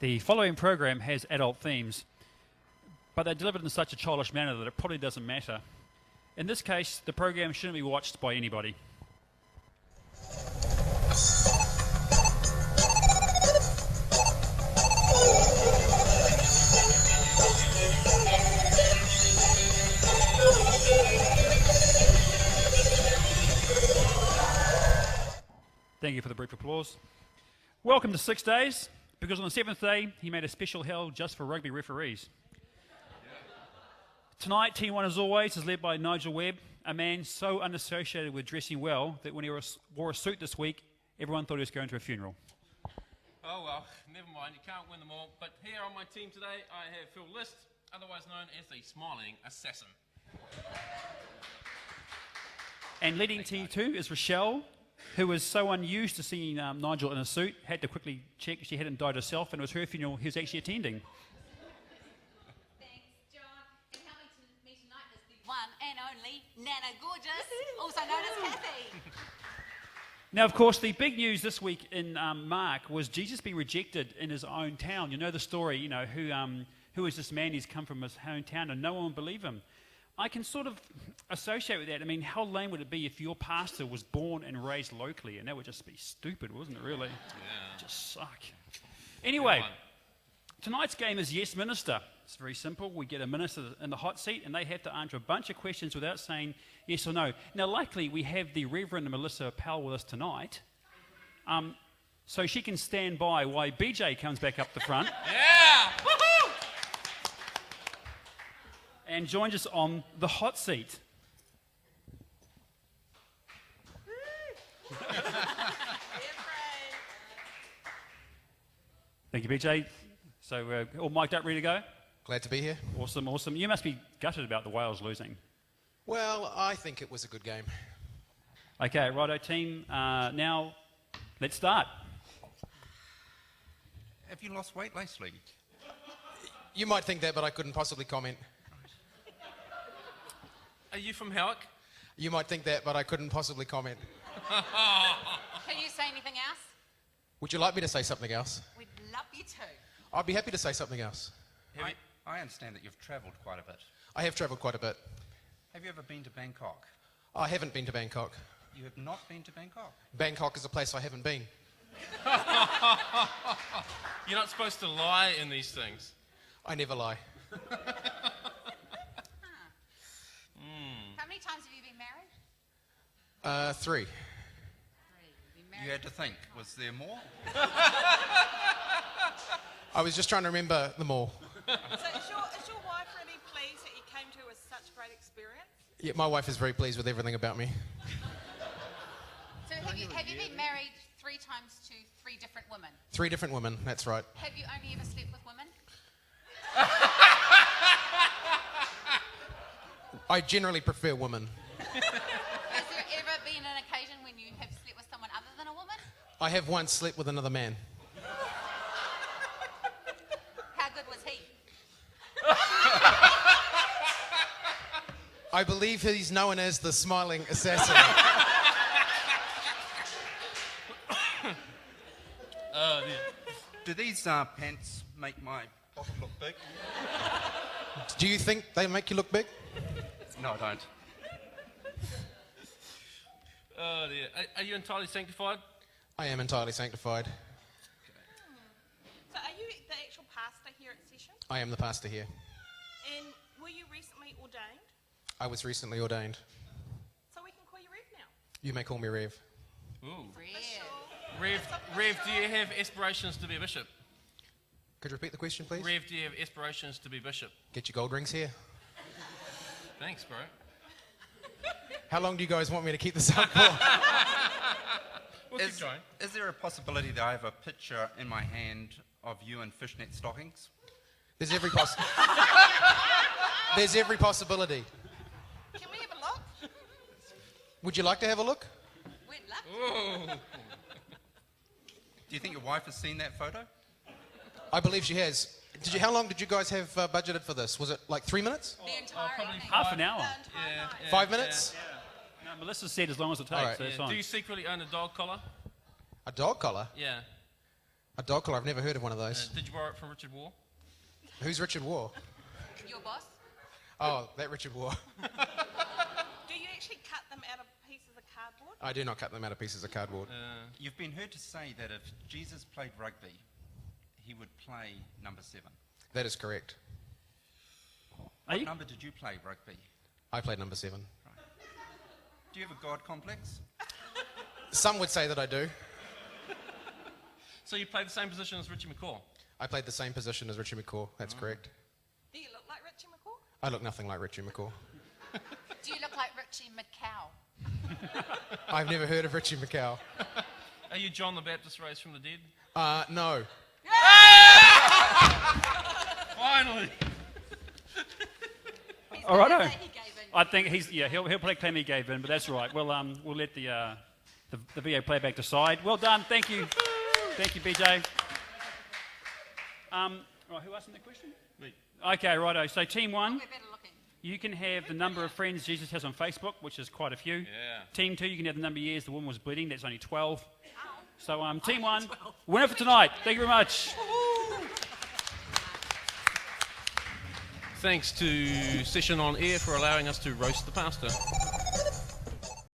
The following program has adult themes, but they're delivered in such a childish manner that it probably doesn't matter. In this case, the program shouldn't be watched by anybody. Thank you for the brief applause. Welcome to 6 Days, because on the 7th day, he made a special hell just for rugby referees. Tonight, Team 1, as always, is led by Nigel Webb, a man so unassociated with dressing well that when he wore a suit this week, everyone thought he was going to a funeral. Oh well, never mind, you can't win them all. But here on my team today, I have Phil List, otherwise known as the Smiling Assassin. And leading Team 2 is Rochelle, who was so unused to seeing Nigel in a suit, had to quickly check she hadn't died herself, and it was her funeral he was actually attending. Thanks, John. And helping me tonight is the one and only Nana Gorgeous, also known as Kathy. Now, of course, the big news this week in Mark was Jesus being rejected in his own town. You know the story, you know, who is this man? He's come from his hometown and no one would believe him. I can sort of associate with that. I mean, how lame would it be if your pastor was born and raised locally? And that would just be stupid, wouldn't it, really? Yeah. Just suck. Anyway, tonight's game is Yes Minister. It's very simple. We get a minister in the hot seat and they have to answer a bunch of questions without saying yes or no. Now, luckily, we have the Reverend Melissa Powell with us tonight. So she can stand by while BJ comes back up the front. Yeah! Woohoo! And joins us on the hot seat. Thank you, BJ. So we're all mic'd up, ready to go? Glad to be here. Awesome, awesome. You must be gutted about the Wales losing. Well, I think it was a good game. Okay, righto team. Now, let's start. Have you lost weight lately? You might think that, but I couldn't possibly comment. Are you from Howick? You might think that, but I couldn't possibly comment. Can you say anything else? Would you like me to say something else? We'd love you to. I'd be happy to say something else. I understand that you've travelled quite a bit. I have travelled quite a bit. Have you ever been to Bangkok? I haven't been to Bangkok. You have not been to Bangkok? Bangkok is a place I haven't been. You're not supposed to lie in these things. I never lie. How many times have you been married? 3. You've been married. You had to think, was there more? I was just trying to remember them all. So is your wife really pleased that you came to with such great experience? Yeah, my wife is very pleased with everything about me. So have you been married 3 times to 3 different women? 3 different women, that's right. Have you only ever slept with women? I generally prefer women. Has there ever been an occasion when you have slept with someone other than a woman? I have once slept with another man. How good was he? I believe he's known as the Smiling Assassin. Do these pants make my bottom look big? Do you think they make you look big? No, I don't. Oh dear. Are you entirely sanctified? I am entirely sanctified. So are you the actual pastor here at Session? I am the pastor here. And were you recently ordained? I was recently ordained. So we can call you Rev now. You may call me Rev. Ooh. Rev. Rev, do you have aspirations to be a bishop? Could you repeat the question, please? Rev, do you have aspirations to be bishop? Get your gold rings here. Thanks, bro. How long do you guys want me to keep this up for? We'll keep going. Is there a possibility that I have a picture in my hand of you in fishnet stockings? There's every There's every possibility. Can we have a look? Would you like to have a look? We'd love to. Ooh. Do you think your wife has seen that photo? I believe she has. How long did you guys have budgeted for this? Was it like 3 minutes? The entire probably evening. Half an hour. The entire night. 5 minutes? No, Melissa said as long as it takes, All right. so it's Do fine. you secretly own a dog collar? A dog collar? Yeah. A dog collar? I've never heard of one of those. Did you borrow it from Richard Waugh? Who's Richard Waugh? Your boss? Oh, that Richard Waugh. Do you actually cut them out of pieces of cardboard? I do not cut them out of pieces of cardboard. You've been heard to say that if Jesus played rugby, he would play number 7. That is correct. Are What you? number did you play rugby? I played number 7. Do you have a God complex? Some would say that I do. So you played the same position as Richie McCaw? I played the same position as Richie McCaw. That's correct. Do you look like Richie McCaw? I look nothing like Richie McCaw. Do you look like Richie McCow? I've never heard of Richie McCow. Are you John the Baptist raised from the dead? No. Finally! All right. He gave in. I think he'll play claim he gave in, but that's right. We'll let the video playback decide. Well done. Thank you. Thank you, BJ. Right, who asked him that question? Me. Okay, righto. So team 1, We're better looking. you can have the number of friends Jesus has on Facebook, which is quite a few. Yeah. Team 2, you can have the number of years the woman was bleeding. That's only 12. Ow. So team 1, winner for tonight. Thank you very much. Thanks to Session on Air for allowing us to roast the pastor.